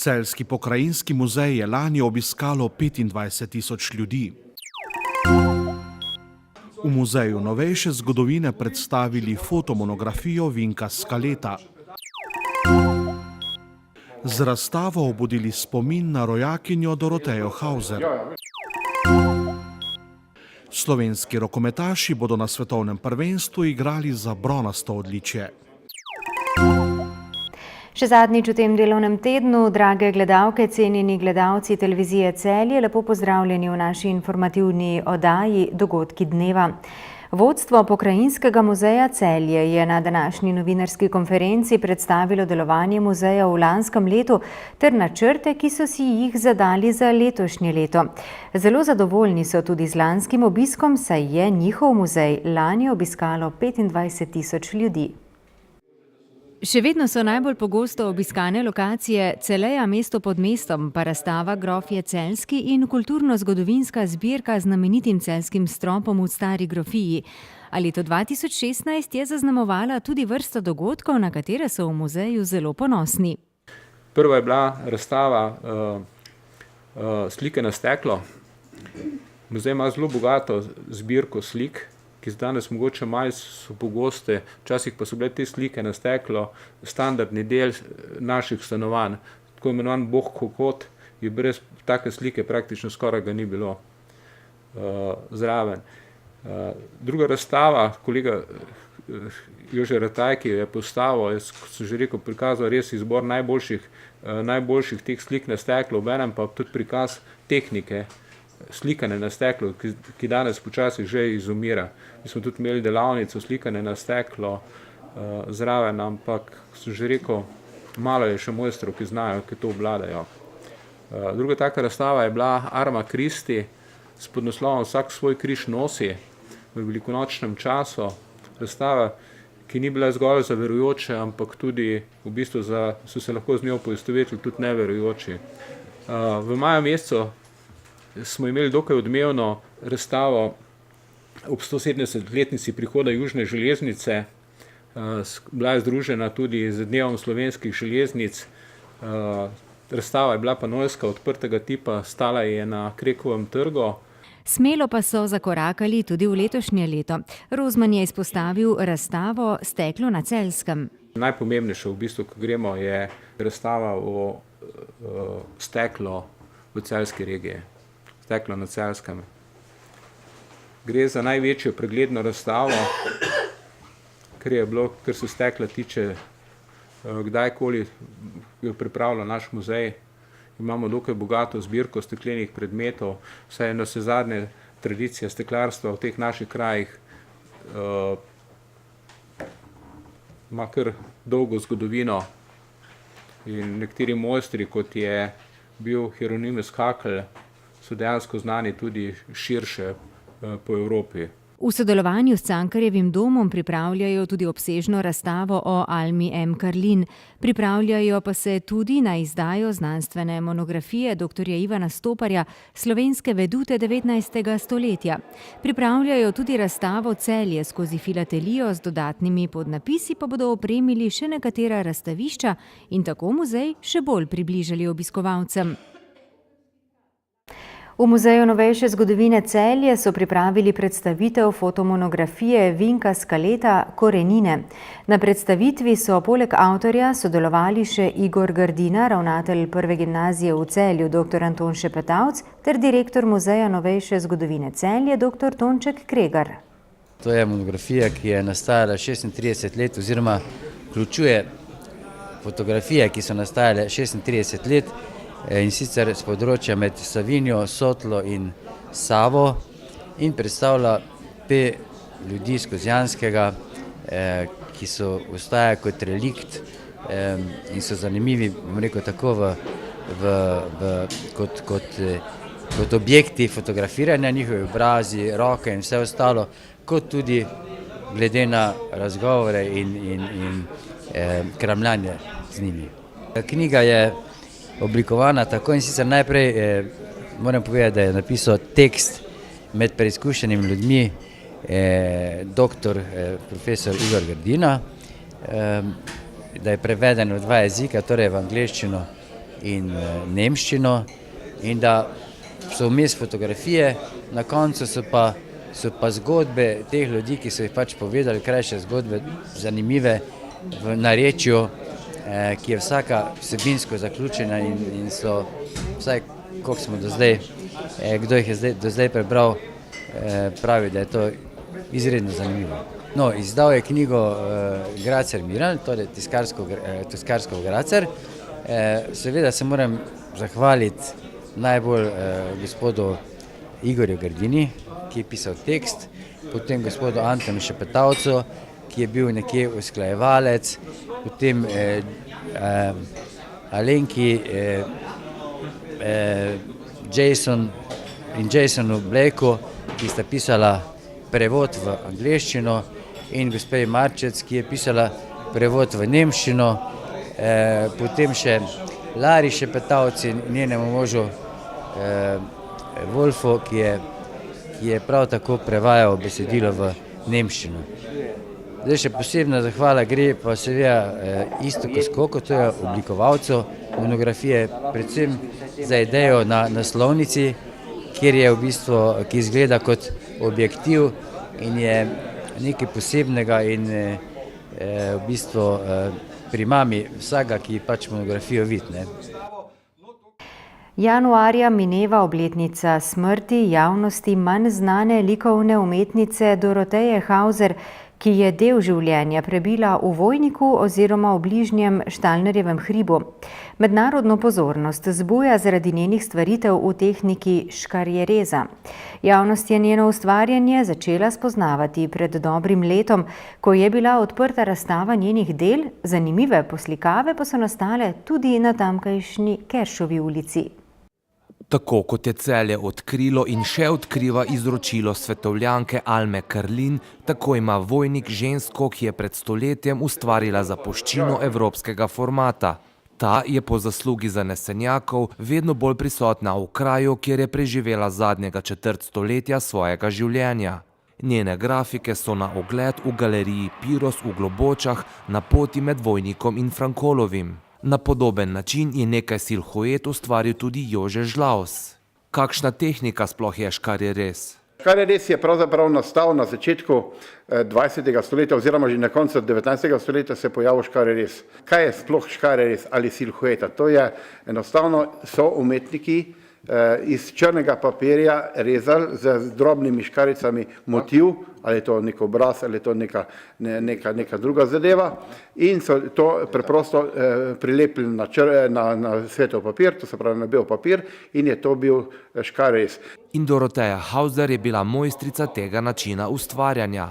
Celjski pokrajinski muzej je lani obiskalo 25.000 ljudi. V muzeju novejše zgodovine predstavili fotomonografijo Vinka Skaleta. Z razstavo obudili spomin na rojakinjo Dorotejo Hauser. Slovenski rokometaši bodo na svetovnem prvenstvu igrali za bronasto odličje. Še zadnjič v tem delovnem tednu, drage gledalke, cenjeni gledalci televizije Celje, lepo pozdravljeni v naši informativni oddaji Dogodki dneva. Vodstvo Pokrajinskega muzeja Celje je na današnji novinarski konferenci predstavilo delovanje muzeja v lanskem letu ter načrte, ki so si jih zadali za letošnje leto. Zelo zadovoljni so tudi z lanskim obiskom, saj je njihov muzej lani obiskalo 25.000 ljudi. Še vedno so najbolj pogosto obiskane lokacije Celeja mesto pod mestom, pa razstava Grofje Celjski in kulturno-zgodovinska zbirka z znamenitim celjskim stropom v Stari grofiji. A leto 2016 je zaznamovala tudi vrsto dogodkov, na katere so v muzeju zelo ponosni. Prva je bila razstava slike na steklo. Muzej ima zelo bogato zbirko slik, ki danes mogoče malo so pogoste, včasih pa so bile te slike na steklo standardni del naših stanovanj. Tako imenovan bohkokot je brez take slike praktično skoraj ga ni bilo zraven. Druga razstava, kolega Jože Rataj, ki jo je postavil, kot sem že rekel, prikazal res izbor najboljših teh slik na steklo, obenem pa tudi prikaz tehnike slikane na steklo, ki danes počasi že izumira. Mi smo tudi imeli delavnico slikane na steklo zraven, ampak sem že rekel, malo je še mojstrov, ki znajo, ki to obvladajo. Druga taka razstava je bila Arma Christi s podnaslovom Vsak svoj križ nosi v velikonočnem času. Razstava, ki ni bila zgolj za verujoče, ampak tudi v bistvu so se lahko z njo poistovetili tudi neverujoči. V maju mesecu smo imeli dokaj odmevno razstavo ob 170-letnici prihoda Južne železnice. Bila je združena tudi z Dnevom slovenskih železnic. Razstava je bila panojska, odprtega tipa, stala je na Krekovem trgu. Smelo pa so zakorakali tudi v letošnje leto. Rozman je izpostavil razstavo Steklo na Celjskem. Najpomembnejše v bistvu, ko gremo, je razstava o steklo v celjski regiji. Steklo na Celjskem. Gre za največjo pregledno razstavo, kar se stekla tiče, kdajkoli jo pripravlja naš muzej. Imamo dokaj bogato zbirko steklenih predmetov, saj je navsezadnje tradicija steklarstva v teh naših krajih ima kar dolgo zgodovino in nekateri mojstri, kot je bil Hieronymus Hakl, so dejansko znani tudi širše po Evropi. V sodelovanju s Cankarjevim domom pripravljajo tudi obsežno razstavo o Almi M. Karlin. Pripravljajo pa se tudi na izdajo znanstvene monografije dr. Ivana Stoparja Slovenske vedute 19. stoletja. Pripravljajo tudi razstavo Celje skozi filatelijo z dodatnimi podnapisi, pa bodo opremili še nekatera razstavišča in tako muzej še bolj približali obiskovalcem. V Muzeju novejše zgodovine Celje so pripravili predstavitev fotomonografije Vinka Skaleta Korenine. Na predstavitvi so poleg avtorja sodelovali še Igor Grdina, ravnatelj Prve gimnazije v Celju, dr. Anton Šepetavc ter direktor Muzeja novejše zgodovine Celje, dr. Tonček Kregar. To je monografija, ki je nastajala 36 let oziroma vključuje fotografije, ki so nastajale 36 let, in sicer z področja med Savinjo, Sotlo in Savo in predstavlja 5 ljudi z Kozjanskega, ki so ostajajo kot relikt in so zanimivi, bom rekel tako, kot objekti fotografiranja, njihovi obrazi, roke in vse ostalo, kot tudi glede na razgovore in kramljanje z njimi. Knjiga je oblikovana tako in sicer najprej moram povedati, da je napisal tekst med preizkušenimi ljudmi doktor profesor Igor Grdina, da je preveden v 2 jezika, torej v angleščino in nemščino, in da so vmes fotografije, na koncu so pa zgodbe teh ljudi, ki so jih pač povedali, krajše zgodbe, zanimive v narečju, ki je vsaka vsebinsko zaključena in so, vsaj koliko smo do zdaj, kdo jih je do zdaj prebral, pravi, da je to izredno zanimivo. No, izdal je knjigo Gracer Miran, torej tiskarsko Gracer. Seveda se moram zahvaliti najbolj gospodu Igorju Grdini, ki je pisal tekst, potem gospodu Antonu Šepetavcu, ki je bil nekje usklajevalec, potem Alenki, Jasonu Blakeu, ki sta pisala prevod v angleščino, in gospej Marčec, ki je pisala prevod v nemščino, potem še Lari Šepetavci, njenemu možu Wolfu, ki je prav tako prevajal besedilo v nemščino. Zdaj še posebna zahvala gre pa seveda Iztoku Skoku, to je oblikovalcu monografije, predvsem za idejo na naslovnici, kjer je v bistvu, ki izgleda kot objektiv in je nekaj posebnega in v bistvu primami vsega, ki pač monografijo vidi. Januarja mineva obletnica smrti javnosti manj znane likovne umetnice Doroteje Hauser, ki je del življenja prebila v Vojniku oziroma v bližnjem Štalnerjevem hribu. Mednarodno pozornost zbuja zaradi njenih stvaritev v tehniki škarjereza. Javnost je njeno ustvarjanje začela spoznavati pred dobrim letom, ko je bila odprta razstava njenih del, zanimive poslikave pa so nastale tudi na tamkajšnji Keršovi ulici. Tako kot je Celje odkrilo in še odkriva izročilo svetovljanke Alme Karlin, tako ima Vojnik žensko, ki je pred stoletjem ustvarila zapuščino evropskega formata. Ta je po zaslugi zanesenjakov vedno bolj prisotna v kraju, kjer je preživela zadnjega četrt stoletja svojega življenja. Njene grafike so na ogled v galeriji Piros v Globočah na poti med Vojnikom in Frankolovim. Na podoben način je nekaj silhuet ustvaril tudi Jože Žlaus. Kakšna tehnika sploh je škarjerez? Škarjerez je pravzaprav nastal na začetku 20. stoletja oziroma že na koncu 19. stoletja se je pojavil škarjerez. Kaj je sploh škarjerez ali silhueta? To je enostavno so umetniki iz črnega papirja rezali z drobnimi škaricami motiv, ali je to nek obraz, ali je to neka druga zadeva, in so to preprosto prilepili na svetov papir, to se pravi na bel papir, in je to bil škarjerez. In Doroteja Hauser je bila mojstrica tega načina ustvarjanja.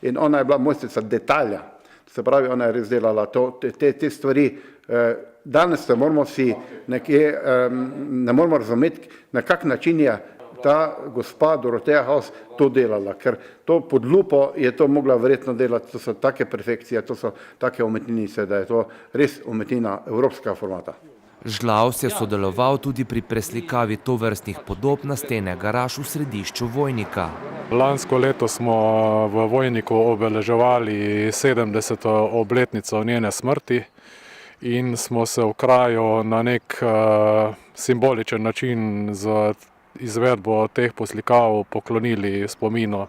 In ona je bila mojstrica detalja, to se pravi, ona je res delala te stvari. Danes ne moramo razumeti, na kak način je ta gospa Doroteja Hauser to delala, ker to pod lupo je to mogla verjetno delati, to so take perfekcije, to so take umetninice, da je to res umetnina evropskega formata. Žlaus je sodeloval tudi pri preslikavi tovrstnih podob na stene garaž v središču Vojnika. Lansko leto smo v Vojniku obeleževali 70. obletnico njene smrti in smo se v kraju na nek simboličen način z izvedbo teh poslikav poklonili spominu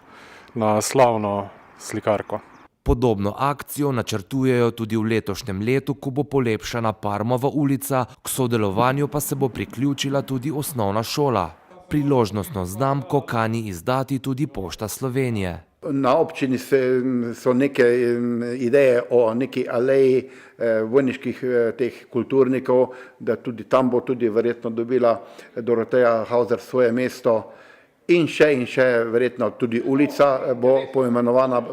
na slavno slikarko. Podobno akcijo načrtujejo tudi v letošnjem letu, ko bo polepšana Parmova ulica, k sodelovanju pa se bo priključila tudi osnovna šola. Priložnostno znamko kani izdati tudi Pošta Slovenije. Na občini so neke ideje o neki aleji vojniških teh kulturnikov, da tudi tam bo tudi verjetno dobila Doroteja Hauser svoje mesto. In še verjetno tudi ulica bo poimenovana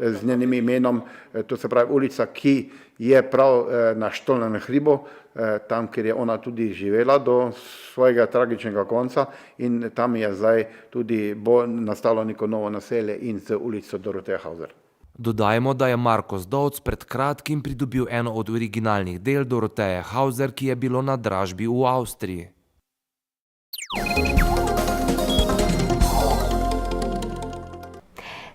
z njenim imenom, to se pravi ulica, ki je prav na Štalnerjevem hribu, tam, kjer je ona tudi živela do svojega tragičnega konca, in tam je zdaj tudi bo nastalo neko novo naselje in z ulico Doroteja Hauser. Dodajmo, da je Marko Zdovc pred kratkim pridobil eno od originalnih del Doroteje Hauser, ki je bilo na dražbi v Avstriji.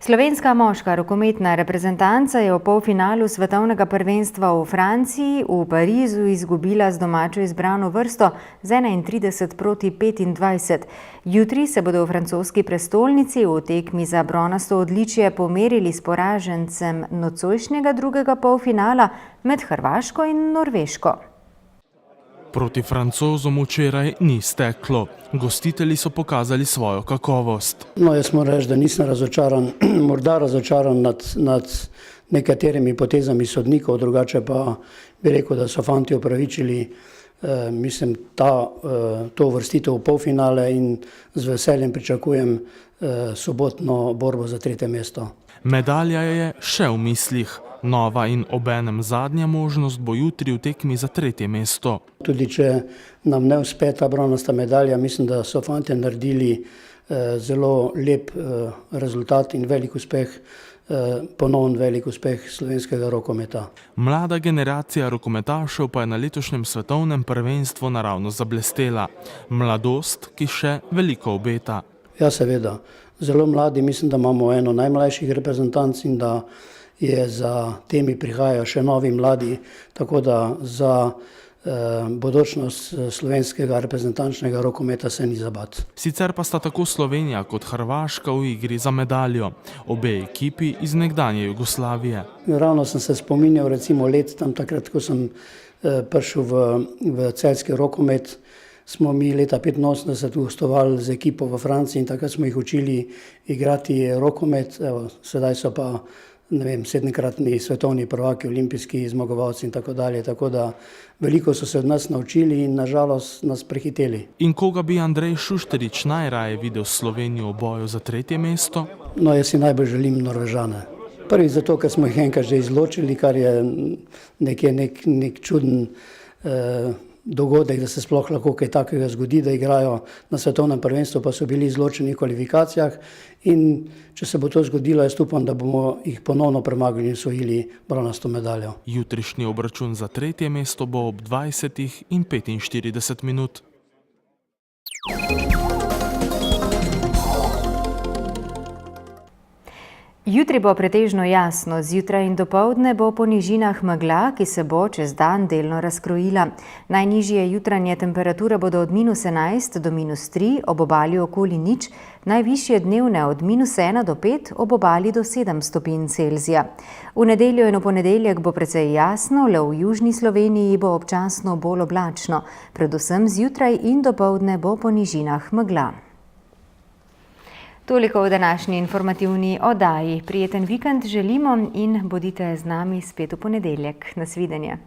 Slovenska moška rokometna reprezentanca je v polfinalu svetovnega prvenstva v Franciji v Parizu izgubila z domačo izbrano vrsto z 31-25. Jutri se bodo v francoski prestolnici v tekmi za bronasto odličje pomerili s poražencem nocojšnjega drugega polfinala med Hrvaško in Norveško. Proti Francozom včeraj ni steklo. Gostitelji so pokazali svojo kakovost. No, jaz moram reči, da nisem razočaran, morda razočaran nad nekaterimi potezami sodnikov, drugače pa bi rekel, da so fanti opravičili to uvrstitev v polfinale in z veseljem pričakujem sobotno borbo za 3. mesto. Medalja je še v mislih. Nova in obenem zadnja možnost bo jutri v tekmi za 3. mesto. Tudi če nam ne uspe ta bronasta medalja, mislim, da so fantje naredili zelo lep rezultat in velik uspeh, ponoven velik uspeh slovenskega rokometa. Mlada generacija rokometašev pa je na letošnjem svetovnem prvenstvu naravno zablestela. Mladost, ki še veliko obeta. Ja, seveda. Zelo mladi, mislim, da imamo eno najmlajših reprezentanc in da za temi prihajajo še novi mladi, tako da za bodočnost slovenskega reprezentančnega rokometa se ni za bati. Sicer pa sta tako Slovenija kot Hrvaška v igri za medaljo, obe ekipi iz nekdanje Jugoslavije. Ravno sem se spominjal recimo let tam takrat, ko sem prišel v celjski rokomet, smo mi leta 1985 gostovali z ekipo v Franciji in takrat smo jih učili igrati rokomet, sedaj so pa 7-kratni svetovni prvaki, olimpijski zmagovalci in tako dalje. Tako da veliko so se od nas naučili in nažalost nas prehiteli. In koga bi Andrej Šušterič najraje videl Slovenijo v boju za 3. mesto? No, jaz si najbolj želim Norvežane. Prvi zato, ker smo jih enkrat že izločili, kar je nek čuden dogodek, da se sploh lahko kaj takega zgodi, da igrajo na svetovnem prvenstvu, pa so bili izločeni v kvalifikacijah in če se bo to zgodilo, jaz upam, da bomo jih ponovno premagali in osvojili bronasto medaljo. Jutrišnji obračun za 3. mesto bo ob 20:45 minut. Jutri bo pretežno jasno, zjutraj in dopoldne bo po nižinah megla, ki se bo čez dan delno razkrojila. Najnižje jutranje temperature bodo od -11 do -3, ob obali okoli 0, najvišje dnevne od -1 do 5, ob obali do 7 stopinj Celzija. V nedeljo in v ponedeljek bo precej jasno, le v južni Sloveniji bo občasno bolj oblačno. Predvsem zjutraj in dopoldne bo po nižinah megla. Toliko v današnji informativni oddaji. Prijeten vikend želimo in bodite z nami spet v ponedeljek. Nasvidenje.